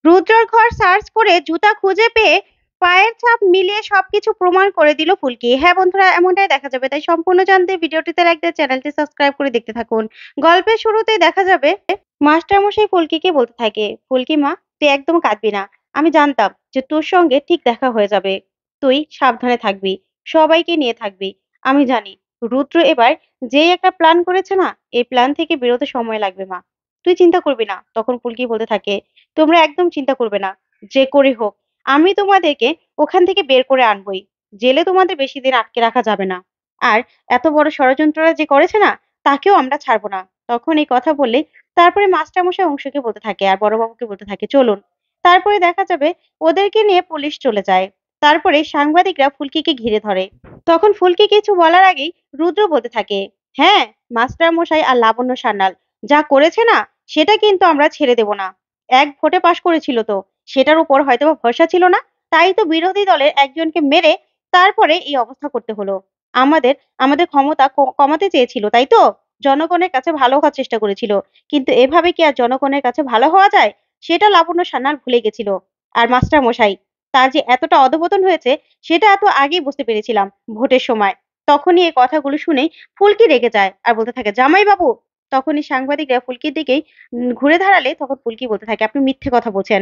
রুদ্রর ঘর সার্চ করে জুতা খুঁজে পেয়ে পায়ের ছাপ মিলিয়ে সবকিছু প্রমাণ করে দিল ফুলকি। হ্যাঁ বন্ধুরা, এমনটাই দেখা যাবে, তাই সম্পূর্ণ জানতে ভিডিওটিতে লাইক দিয়ে চ্যানেলটি সাবস্ক্রাইব করে দেখতে থাকুন। গল্পের শুরুতেই দেখা যাবে মাস্টারমশাই ফুলকিকে বলতে থাকে, ফুলকি মা, তুই একদম কাঁদবি না। আমি জানতাম যে তোর সঙ্গে ঠিক দেখা হয়ে যাবে। তুই সাবধানে থাকবি, সবাইকে নিয়ে থাকবি। আমি জানি রুদ্র এবার যেই একটা প্ল্যান করেছে না, এই প্ল্যান থেকে বেরোতে সময় লাগবে মা। তুই চিন্তা করবি না। তখন ফুলকি বলতে থাকে, তোমরা একদম চিন্তা করবে না। যে করে হোক আমি তোমাদেরকে ওখান থেকে বের করে আনবই। জেলে তোমাদের বেশি দিন আটকে রাখা যাবে না। আর এত বড় ষড়যন্ত্ররা যে করেছে না, তাকেও আমরা ছাড়বো না। তখন এই কথা বললে তারপরে মাস্টারমশাই অংশকে বলতে থাকে আর বড়বাবুকে বলতে থাকে, চলুন। তারপরে দেখা যাবে ওদেরকে নিয়ে পুলিশ চলে যায়। তারপরে সাংবাদিকরা ফুলকিকে ঘিরে ধরে। তখন ফুলকি কিছু বলার আগেই রুদ্র বলতে থাকে, হ্যাঁ, মাস্টারমশাই আর লাবণ্য সান্যাল যা করেছে না, সেটা কিন্তু আমরা ছেড়ে দেব না। এক ভোটে পাশ করেছিল তো, সেটার উপর হয়তোবা ভরসা ছিল না, তাই তো বিরোধী দলের একজনকে মেরে তারপরে এই অবস্থা করতে হলো। আমাদের আমাদের ক্ষমতা কমাতে চেয়েছিল, তাই তো? জনগণের কাছে ভালো হওয়ার চেষ্টা করেছিল, কিন্তু এভাবে কি আর জনগণের কাছে ভালো হওয়া যায়? সেটা লাবণ্য সান্যাল ভুলে গেছিল। আর মাস্টার মশাই, তার যে এতটা অধপতন হয়েছে, সেটা এত আগেই বুঝতে পেরেছিলাম ভোটের সময়। তখনই এই কথাগুলো শুনেই ফুলকি রেগে যায় আর বলতে থাকে, জামাই বাবু। তখনই সাংবাদিকরা ফুলকির দিকেই ঘুরে দাঁড়ালে তখন ফুলকি বলতে থাকে, আপনি মিথ্যে কথা বলছেন।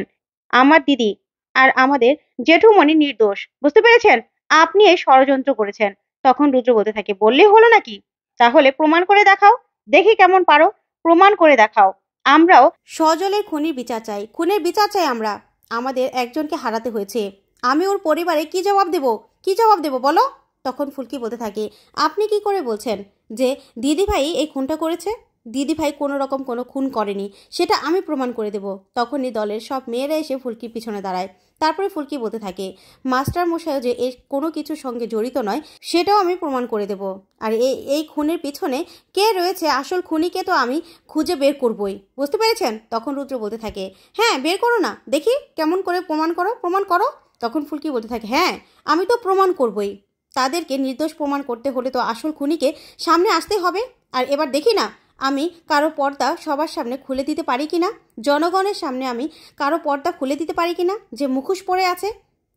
আমার দিদি আর আমাদের জেঠুমণি নির্দোষ, বুঝতে পেরেছেন? আপনি এই ষড়যন্ত্র করেছেন। তখন রুদ্র বলতে থাকে, বললেই হলো নাকি? তাহলে প্রমাণ করে দেখাও, দেখি কেমন পারো। প্রমাণ করে দেখাও। আমরাও সজলের খুনির বিচার চাই, খুনের বিচার চাই আমরা। আমাদের একজনকে হারাতে হয়েছে। আমি ওর পরিবারে কি জবাব দেব? কি জবাব দেব বলো? তখন ফুলকি বলতে থাকে, আপনি কি করে বলছেন যে দিদিভাই এই খুনটা করেছে? দিদিভাই কোনো রকম কোনো খুন করেনি, সেটা আমি প্রমাণ করে দেব। তখনই দলের সব মেয়েরা এসে ফুলকির পিছনে দাঁড়ায়। তারপরে ফুলকি বলতে থাকে, মাস্টার মশাইও যে এর কোনো কিছুর সঙ্গে জড়িত নয়, সেটাও আমি প্রমাণ করে দেব। আর এই খুনের পিছনে কে রয়েছে, আসল খুনিকে তো আমি খুঁজে বের করবই, বুঝতে পেরেছেন? তখন রুদ্র বলতে থাকে, হ্যাঁ, বের করো না, দেখি কেমন করে প্রমাণ করো, প্রমাণ করো। তখন ফুলকি বলতে থাকে, হ্যাঁ, আমি তো প্রমাণ করবই। তাদেরকে নির্দোষ প্রমাণ করতে হলে তো আসল খুনিকে সামনে আসতে হবে। আর এবার দেখি না আমি কারো পর্দা সবার সামনে খুলে দিতে পারি কিনা, জনগণের সামনে আমি কারো পর্দা খুলে দিতে পারি কিনা, যে মুখোশ পরে আছে।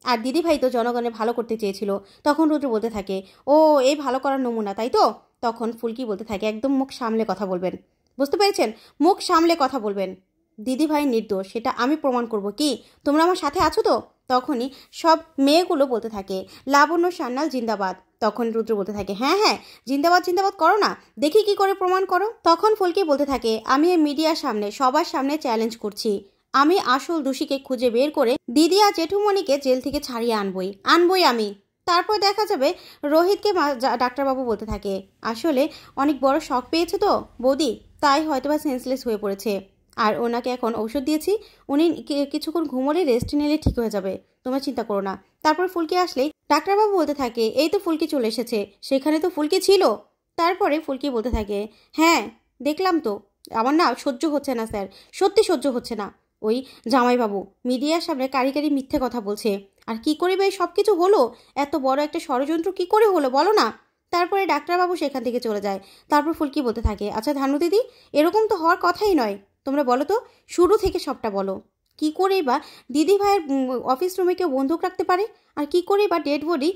আর দিদিভাই তো জনগণের ভালো করতে চেয়েছিল। তখন রুদ্র বলতে থাকে, ও এই ভালো করার নমুনা, তাই তো? তখন ফুলকি বলতে থাকে, একদম মুখ সামলে কথা বলবেন, বুঝতে পেরেছেন? মুখ সামলে কথা বলবেন। দিদিভাই নির্দোষ, সেটা আমি প্রমাণ করব। কি তোমরা আমার সাথে আছো তো? তখনই সব মেয়েগুলো বলতে থাকে, লাবণ্য সান্যাল জিন্দাবাদ। তখন রুদ্র বলতে থাকে, হ্যাঁ হ্যাঁ, জিন্দাবাদ জিন্দাবাদ করো না, দেখি কি করে প্রমাণ করো। তখন ফুলকি বলতে থাকে, আমি এই মিডিয়ার সামনে সবার সামনে চ্যালেঞ্জ করছি, আমি আসল দোষীকে খুঁজে বের করে দিদি আর জেঠুমণিকে জেল থেকে ছাড়িয়ে আনবই, আনবই আমি। তারপর দেখা যাবে রোহিতকে ডাক্তারবাবু বলতে থাকে, আসলে অনেক বড় শক পেয়েছে তো বৌদি, তাই হয়তোবা সেন্সলেস হয়ে পড়েছে। আর ওনাকে এখন ঔষধ দিয়েছি, উনি কিছুক্ষণ ঘুমোলে রেস্ট নিলে ঠিক হয়ে যাবে, তোমরা চিন্তা করো না। তারপর ফুলকি আসলেই ডাক্তারবাবু বলতে থাকে, এই তো ফুলকি চলে এসেছে, সেখানে তো ফুলকি ছিল। তারপরে ফুলকি বলতে থাকে, হ্যাঁ দেখলাম তো, আমার না সহ্য হচ্ছে না স্যার, সত্যি সহ্য হচ্ছে না। ওই জামাইবাবু মিডিয়ার সামনে কারি কারি মিথ্যে কথা বলছে। আর কি করে ভাই সব কিছু হলো? এত বড় একটা ষড়যন্ত্র কি করে হলো বলো না? তারপরে ডাক্তারবাবু সেখান থেকে চলে যায়। তারপর ফুলকি বলতে থাকে, আচ্ছা ধানু দিদি, এরকম তো হওয়ার কথাই নয়। তোমরা বলো তো, শুরু থেকে সবটা বলো। কি করেই বা দিদি ভাইয়ের অফিস রুমে কেউ বন্দুক রাখতে পারে? আর কি করেই বা ডেড বডি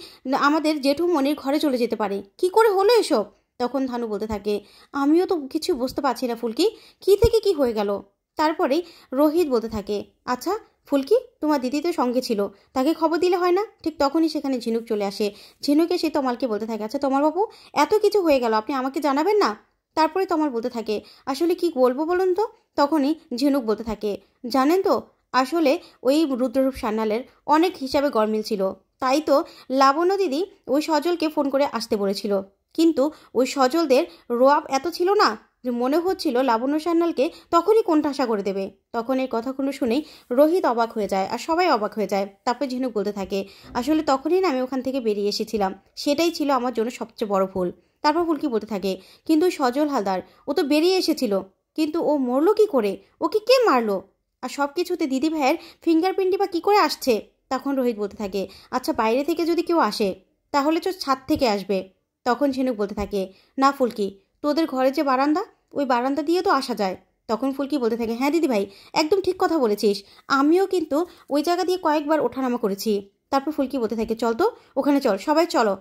আমাদের জেঠুমনির ঘরে চলে যেতে পারে? কি করে হলো এসব? তখন ধানু বলতে থাকে, আমিও তো কিছু বুঝতে পারছি না ফুলকি, কি থেকে কি হয়ে গেল। তারপরেই রোহিত বলতে থাকে, আচ্ছা ফুলকি, তোমার দিদি তো সঙ্গে ছিল, তাকে খবর দিলে হয় না? ঠিক তখনই সেখানে ঝিনুক চলে আসে। ঝিনুক এসে তমালকে বলতে থাকে, আচ্ছা তমাল বাবু, এত কিছু হয়ে গেল, আপনি আমাকে জানাবেন না? তারপরে তমাল বলতে থাকে, আসলে কি বলবো বলুন তো? তখনই ঝিনুক বলতে থাকে, জানেন তো, আসলে ওই রুদ্ররূপ সান্যালের অনেক হিসাবে গরমিল ছিল, তাই তো লাবণ্য দিদি ওই সজলকে ফোন করে আসতে বলেছিল। কিন্তু ওই সজলদের রোয়াব এত ছিল না যে মনে হচ্ছিল লাবণ্য সান্যালকে তখনই কোণঠাসা করে দেবে। তখন এই কথাগুলো শুনেই রোহিত অবাক হয়ে যায় আর সবাই অবাক হয়ে যায়। তারপর ঝিনুক বলতে থাকে, আসলে তখনই না আমি ওখান থেকে বেরিয়ে এসেছিলাম, সেটাই ছিল আমার জন্য সবচেয়ে বড় ভুল। তারপর ফুলকি বলতে থাকে, কিন্তু ওই সজল হালদার, ও তো বেরিয়ে এসেছিল, কিন্তু ও মরলো কি করে? ওকে কে মারলো? আর সব কিছুতে দিদি ভাইয়ের ফিঙ্গারপ্রিন্টই বা কী করে আসছে? তখন রোহিত বলতে থাকে, আচ্ছা বাইরে থেকে যদি কেউ আসে তাহলে তো ছাদ থেকে আসবে। তখন ঝিনুক বলতে থাকে, না ফুলকি, তোদের ঘরে যে বারান্দা, ওই বারান্দা দিয়ে তো আসা যায়। তখন ফুলকি বলতে থাকে, হ্যাঁ দিদি ভাই, একদম ঠিক কথা বলেছিস, আমিও কিন্তু ওই জায়গা দিয়ে কয়েকবার ওঠানামা করেছি। তারপর ফুলকি বলতে থাকে, চল তো ওখানে চল, সবাই চলো,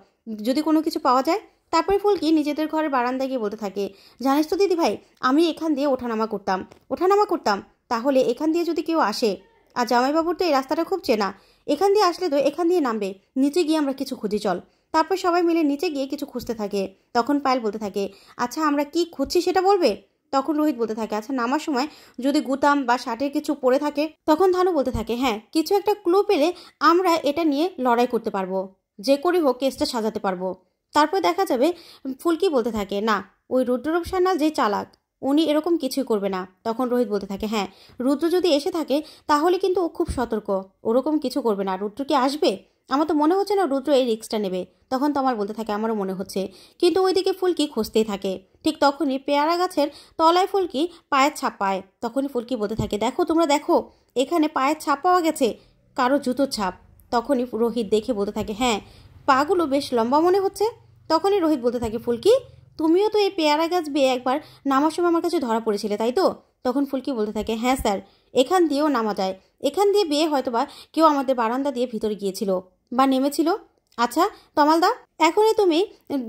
যদি কোনো কিছু পাওয়া যায়। তারপরে ফুলকি নিজেদের ঘরের বারান্দায় গিয়ে বলতে থাকে, জানিস তো দিদি ভাই, আমি এখান দিয়ে ওঠানামা করতাম, তাহলে এখান দিয়ে যদি কেউ আসে, আর জামাইবাবুর তো এই রাস্তাটা খুব চেনা, এখান দিয়ে আসলে তো এখান দিয়ে নামবে, নিচে গিয়ে আমরা কিছু খুঁজি চল। তারপর সবাই মিলে নিচে গিয়ে কিছু খুঁজতে থাকে। তখন পায়েল বলতে থাকে, আচ্ছা আমরা কি খুঁজছি সেটা বলবে? তখন রোহিত বলতে থাকে, আচ্ছা নামার সময় যদি গুতাম বা শার্টের কিছু পরে থাকে। তখন ধানু বলতে থাকে, হ্যাঁ কিছু একটা ক্লু পেলে আমরা এটা নিয়ে লড়াই করতে পারবো, যে করে হোক কেসটা সাজাতে পারবো। তারপর দেখা যাবে ফুলকি বলতে থাকে, না ওই রুদ্ররূপ সান্যাল যে চালাক, উনি এরকম কিছুই করবে না। তখন রোহিত বলতে থাকে, হ্যাঁ রুদ্র যদি এসে থাকে তাহলে কিন্তু ও খুব সতর্ক, ওরকম কিছু করবে না। রুদ্র কি আসবে? আমার তো মনে হচ্ছে না রুদ্র এই রিস্কটা নেবে। তখন তমাল বলতে থাকে, আমারও মনে হচ্ছে। কিন্তু ওইদিকে ফুলকি খুঁজতেই থাকে। ঠিক তখনই পেয়ারা গাছের তলায় ফুলকি পায়ের ছাপ পায়। তখনই ফুলকি বলতে থাকে, দেখো তোমরা দেখো, এখানে পায়ের ছাপ পাওয়া গেছে, কারো জুতোর ছাপ। তখনই রোহিত দেখে বলতে থাকে, হ্যাঁ পাগুলো বেশ লম্বা মনে হচ্ছে। তখনই রোহিত বলতে থাকে, ফুলকি তুমিও তো এই পেয়ারা গাছ বেয়ে একবার নামার সময় আমার কাছে ধরা পড়েছিলে তাই তো? তখন ফুলকি বলতে থাকে, হ্যাঁ স্যার, এখান দিয়েও নামা যায়, এখান দিয়ে বেয়ে হয়তোবা কেউ আমাদের বারান্দা দিয়ে ভিতরে গিয়েছিল বা নেমেছিল। আচ্ছা তমালদা, এখনই তুমি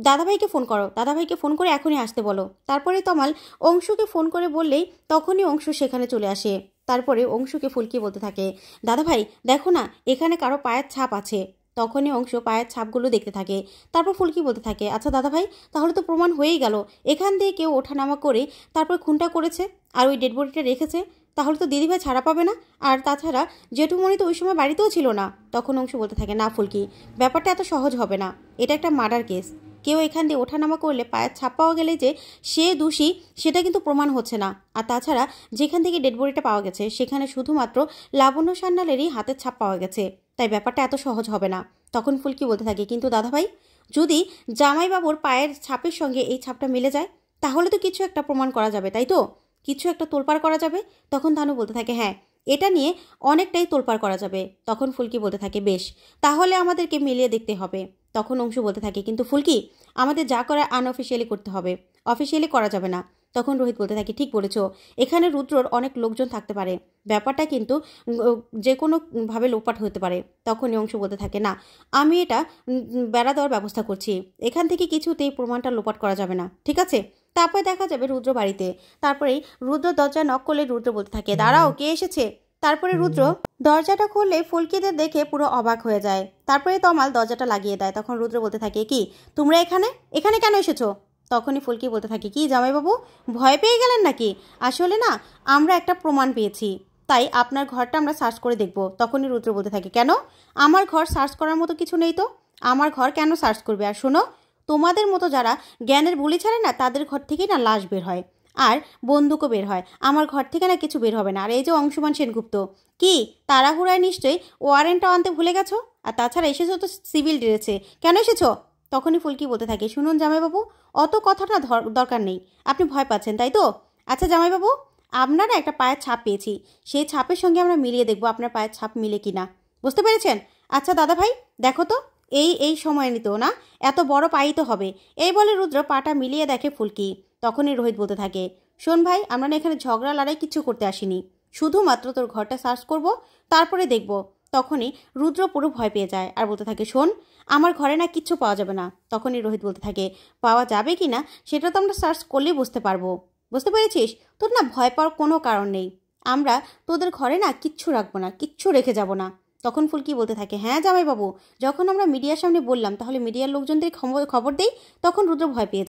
দাদাভাইকে ফোন করো, দাদাভাইকে ফোন করে এখনই আসতে বলো। তারপরে তমাল অংশুকে ফোন করে বললেই তখনই অংশু সেখানে চলে আসে। তারপরে অংশুকে ফুলকি বলতে থাকে, দাদাভাই দেখো না, এখানে কারো পায়ের ছাপ আছে। তখনই অংশ পায়ের ছাপগুলো দেখতে থাকে। তারপর ফুলকি বলতে থাকে, আচ্ছা দাদাভাই, তাহলে তো প্রমাণ হয়েই গেল, এখান দিয়ে কেউ ওঠানামা করে তারপর খুনটা করেছে আর ওই ডেড বডিটা রেখেছে। তাহলে তো দিদিভাই ছাড়া পাবে না। আর তাছাড়া জেঠুমণি তো ওই সময় বাড়িতেও ছিল না। তখন অংশ বলতে থাকে, না ফুলকি, ব্যাপারটা এত সহজ হবে না, এটা একটা মার্ডার কেস। কেউ এখান দিয়ে ওঠানামা করলে পায়ের ছাপ পাওয়া গেলে যে সে দোষী সেটা কিন্তু প্রমাণ হচ্ছে না। আর তাছাড়া যেখান থেকে ডেড বডিটা পাওয়া গেছে সেখানে শুধুমাত্র লাবণ্য সান্যালেরই হাতের ছাপ পাওয়া গেছে, তাই ব্যাপারটা এত সহজ হবে না। তখন ফুলকি বলতে থাকে, কিন্তু দাদাভাই, যদি জামাইবাবুর পায়ের ছাপের সঙ্গে এই ছাপটা মিলে যায় তাহলে তো কিছু একটা প্রমাণ করা যাবে তাই তো, কিছু একটা তোলপাড় করা যাবে। তখন ধানু বলতে থাকে, হ্যাঁ এটা নিয়ে অনেকটাই তোলপাড় করা যাবে। তখন ফুলকি বলতে থাকে, বেশ তাহলে আমাদেরকে মিলিয়ে দেখতে হবে। তখন অংশু বলতে থাকে, কিন্তু ফুলকি, আমাদের যা করা আনঅফিসিয়ালি করতে হবে, অফিসিয়ালি করা যাবে না। তখন রোহিত বলতে থাকে, ঠিক বলেছ, এখানে রুদ্রর অনেক লোকজন থাকতে পারে, ব্যাপারটা কিন্তু যে কোনোভাবে লোপাট হতে পারে। তখনই অংশু বলতে থাকে, না আমি এটা বেড়া দেওয়ার ব্যবস্থা করছি, এখান থেকে কিছুতেই প্রমাণটা লোপাট করা যাবে না, ঠিক আছে? তারপরে দেখা যাবে রুদ্র বাড়িতে। তারপরেই রুদ্র দরজা নক করলে রুদ্র বলতে থাকে, দাঁড়াও, কে এসেছে? তারপরে রুদ্র দরজাটা খুললে ফুলকিদের দেখে পুরো অবাক হয়ে যায়। তারপরে তমাল দরজাটা লাগিয়ে দেয়। তখন রুদ্র বলতে থাকে, কি তোমরা এখানে এখানে কেন এসেছো? তখনই ফুলকি বলতে থাকে, কি জামাইবাবু, ভয় পেয়ে গেলেন নাকি? আসলে না, আমরা একটা প্রমাণ পেয়েছি, তাই আপনার ঘরটা আমরা সার্চ করে দেখব। তখনই রুদ্র বলতে থাকে, কেন? আমার ঘর সার্চ করার মতো কিছু নেই তো, আমার ঘর কেন সার্চ করবে? আর শোনো, তোমাদের মতো যারা জ্ঞানের বুলি ছাড়ে না তাদের ঘর থেকেই না লাশ বের হয়, আর বন্দুকও বের হয়, আমার ঘর থেকে না কিছু বের হবে না। আর এই যে অংশুমান সেনগুপ্ত, কি তাড়াহুড়ায় নিশ্চয়ই ওয়ারেন্টটা আনতে ভুলে গেছো? আর তাছাড়া এসেছো তো সিভিল ড্রেসে, কেন এসেছো? তখনই ফুলকি বলতে থাকে, শুনুন জামাইবাবু, অত কথাটা দরকার নেই, আপনি ভয় পাচ্ছেন তাই তো? আচ্ছা জামাইবাবু, আপনারা একটা পায়ের ছাপ পেয়েছি, সেই ছাপের সঙ্গে আমরা মিলিয়ে দেখবো আপনার পায়ের ছাপ মিলে কি না, বুঝতে পেরেছেন? আচ্ছা দাদা ভাই দেখো তো, এই সময় নিতেও না, এত বড় পাই তো হবে। এই বলে রুদ্র পাটা মিলিয়ে দেখে ফুলকি। তখনই রোহিত বলতে থাকে, শোন ভাই, আমরা না এখানে ঝগড়া লড়াই কিছু করতে আসিনি, শুধুমাত্র তোর ঘরটা সার্চ করব, তারপরে দেখব। তখনই রুদ্র পুরো ভয় পেয়ে যায় আর বলতে থাকে, শোন, আমার ঘরে না কিচ্ছু পাওয়া যাবে না। তখনই রোহিত বলতে থাকে, পাওয়া যাবে কি না সেটা তো আমরা সার্চ করলেই বুঝতে পারবো, বুঝতে পেরেছিস? তোর না ভয় পাওয়ার কোনো কারণ নেই, আমরা তোদের ঘরে না কিচ্ছু রাখবো না, কিচ্ছু রেখে যাব না। তখন ফুলকি বলতে থাকে, হ্যাঁ জামাইবাবু, যখন আমরা মিডিয়ার সামনে বললাম তাহলে মিডিয়ার লোকজনদের খবর দেই। তখন রুদ্র ভয় পেয়ে